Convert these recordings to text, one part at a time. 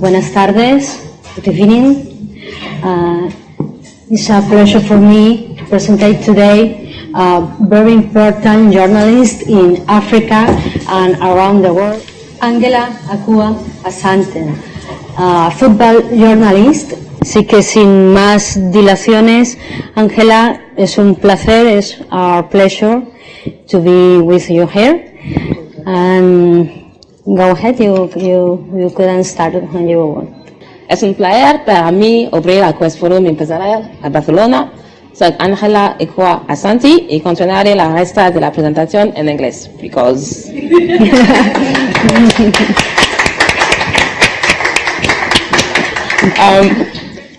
Buenas tardes, good evening. It's a pleasure for me to present today a very important journalist in Africa and around the world, Angela Akua Asante, football journalist. Así que sin más dilaciones, Angela, es un placer, it's our pleasure to be with you here. And go ahead, you can start when you want. Es un placer para mí abrir el Ahaspora Empresarial a Barcelona. Soy Angela Akua Asante y continuaré la resta de la presentación en inglés, because...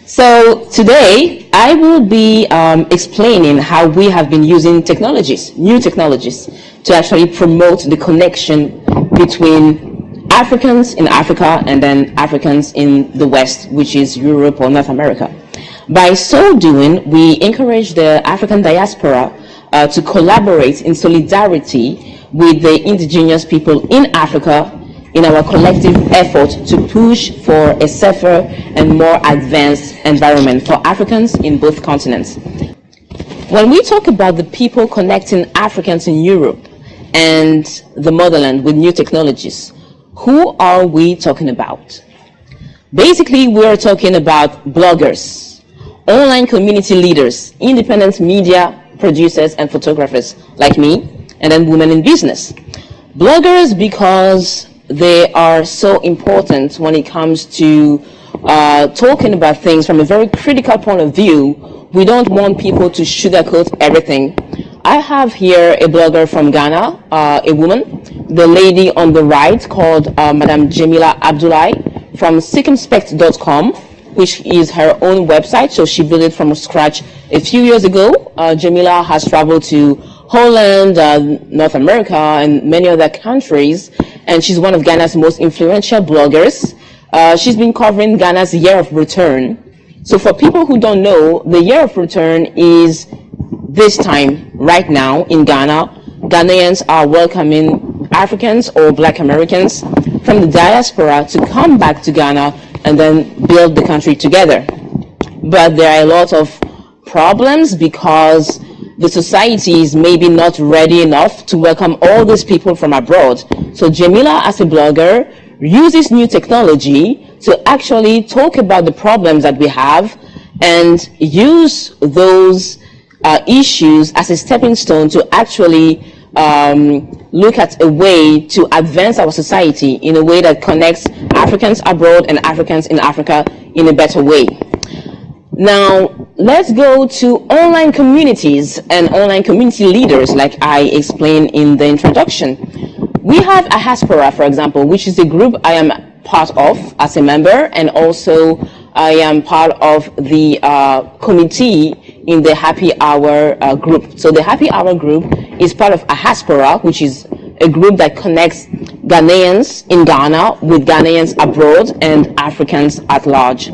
So today I will be explaining how we have been using technologies, new technologies, to actually promote the connection between Africans in Africa and then Africans in the West, which is Europe or North America. By so doing, we encourage the African diaspora to collaborate in solidarity with the indigenous people in Africa in our collective effort to push for a safer and more advanced environment for Africans in both continents. When we talk about the people connecting Africans in Europe and the motherland with new technologies, who are we talking about? Basically, we're talking about bloggers, online community leaders, independent media producers and photographers like me, and then women in business. Bloggers because they are so important when it comes to talking about things from a very critical point of view. We don't want people to sugarcoat everything. I have here a blogger from Ghana, a woman, the lady on the right called Madam Jamila Abdullahi from circumspect.com, which is her own website. So she built it from scratch a few years ago. Jamila has traveled to Holland, North America, and many other countries, and she's one of Ghana's most influential bloggers. She's been covering Ghana's Year of Return. So for people who don't know, the Year of Return is this time, right now in Ghana. Ghanaians are welcoming Africans or Black Americans from the diaspora to come back to Ghana and then build the country together. But there are a lot of problems because the society is maybe not ready enough to welcome all these people from abroad. So Jamila, as a blogger, uses new technology to actually talk about the problems that we have and use those issues as a stepping stone to actually look at a way to advance our society in a way that connects Africans abroad and Africans in Africa in a better way. Now, let's go to online communities and online community leaders, like I explained in the introduction. We have Ahaspora, for example, which is a group I am part of as a member, and also I am part of the committee in the Happy Hour group. So the Happy Hour group is part of Ahaspora, which is a group that connects Ghanaians in Ghana with Ghanaians abroad and Africans at large.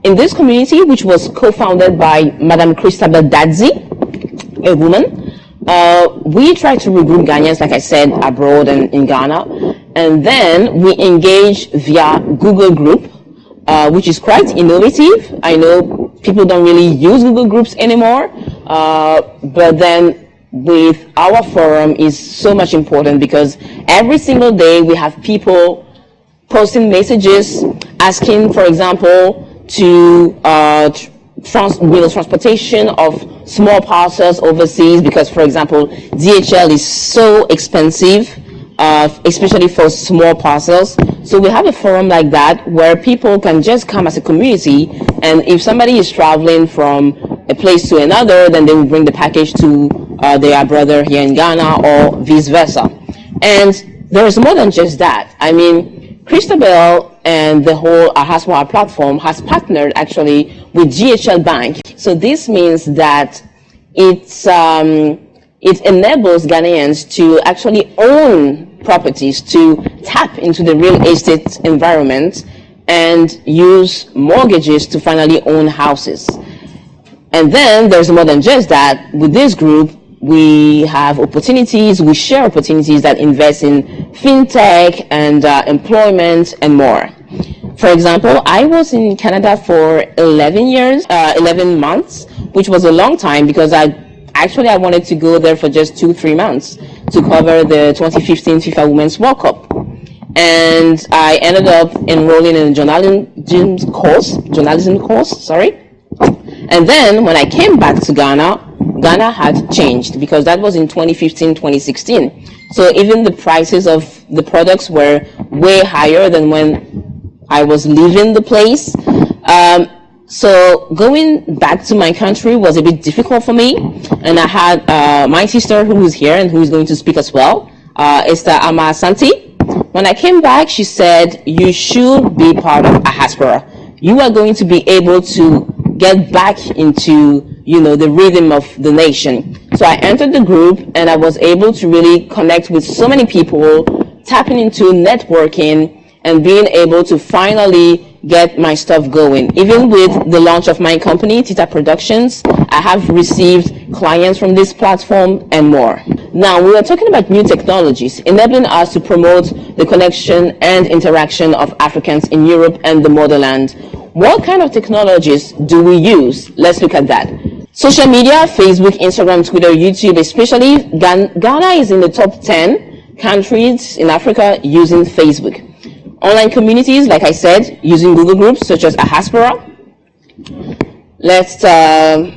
In this community, which was co-founded by Madam Christabel Dadzi, a woman, we try to regroup Ghanaians, like I said, abroad and in Ghana, and then we engage via Google Group, which is quite innovative. I know people don't really use Google Groups anymore, but then with our forum is so much important because every single day we have people posting messages asking, for example, to transportation of small parcels overseas because, for example, DHL is so expensive, especially for small parcels. So we have a forum like that where people can just come as a community, and if somebody is traveling from a place to another, then they will bring the package to their brother here in Ghana or vice versa. And there is more than just that. I mean, Christabel and the whole Ahaspora platform has partnered actually with GHL Bank. So this means that it enables Ghanaians to actually own properties, to tap into the real estate environment and use mortgages to finally own houses. And then there's more than just that. With this group, we have opportunities, we share opportunities that invest in fintech and employment and more. For example, I was in Canada for 11 months, which was a long time because I wanted to go there for just 2-3 months to cover the 2015 FIFA Women's World Cup. And I ended up enrolling in a journalism course. And then when I came back to Ghana had changed because that was in 2015, 2016. So even the prices of the products were way higher than when I was leaving the place. So going back to my country was a bit difficult for me. And I had my sister who is here and who is going to speak as well, Angela Akua Asante. When I came back, she said, you should be part of Ahaspora. You are going to be able to get back into, the rhythm of the nation. So I entered the group and I was able to really connect with so many people, tapping into networking and being able to finally get my stuff going. Even with the launch of my company, Tita Productions, I have received clients from this platform and more. Now, we are talking about new technologies, enabling us to promote the connection and interaction of Africans in Europe and the motherland. What kind of technologies do we use? Let's look at that. Social media, Facebook, Instagram, Twitter, YouTube, especially. Ghana is in the top 10 countries in Africa using Facebook. Online communities, like I said, using Google Groups such as Ahaspora. Let's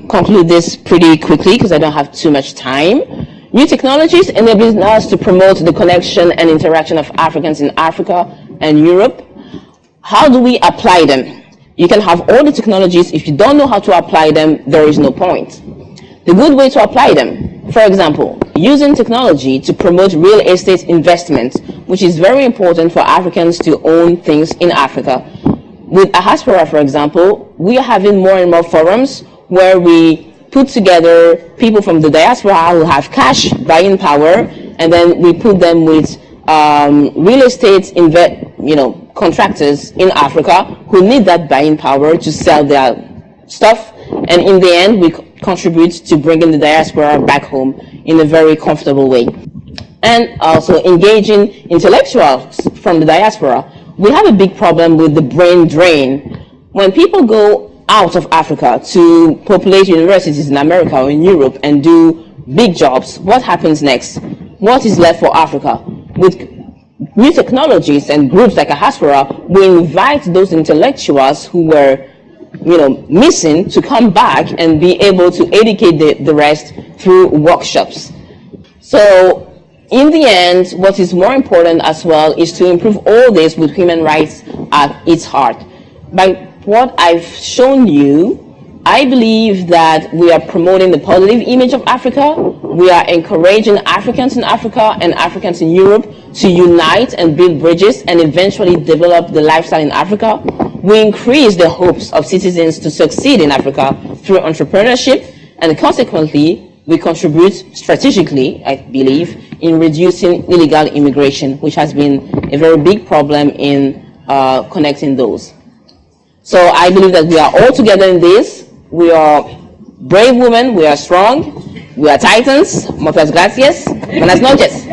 conclude this pretty quickly because I don't have too much time. New technologies enabling us to promote the connection and interaction of Africans in Africa and Europe. How do we apply them? You can have all the technologies. If you don't know how to apply them, there is no point. The good way to apply them, for example, using technology to promote real estate investment, which is very important for Africans to own things in Africa. With Ahaspora, for example, we are having more and more forums where we put together people from the diaspora who have cash buying power, and then we put them with real estate contractors in Africa who need that buying power to sell their stuff, and in the end we contribute to bringing the diaspora back home in a very comfortable way. And also engaging intellectuals from the diaspora. We have a big problem with the brain drain. When people go out of Africa to populate universities in America or in Europe and do big jobs, what happens next? What is left for Africa? With new technologies and groups like Ahaspora, we invite those intellectuals who were missing to come back and be able to educate the rest through workshops. So in the end, what is more important as well is to improve all this with human rights at its heart. By what I've shown you, I believe that we are promoting the positive image of Africa. We are encouraging Africans in Africa and Africans in Europe to unite and build bridges and eventually develop the lifestyle in Africa. We increase the hopes of citizens to succeed in Africa through entrepreneurship, and consequently, we contribute strategically, I believe, in reducing illegal immigration, which has been a very big problem in connecting those. So I believe that we are all together in this. We are brave women, we are strong, we are titans. Muchas gracias. Buenas noches.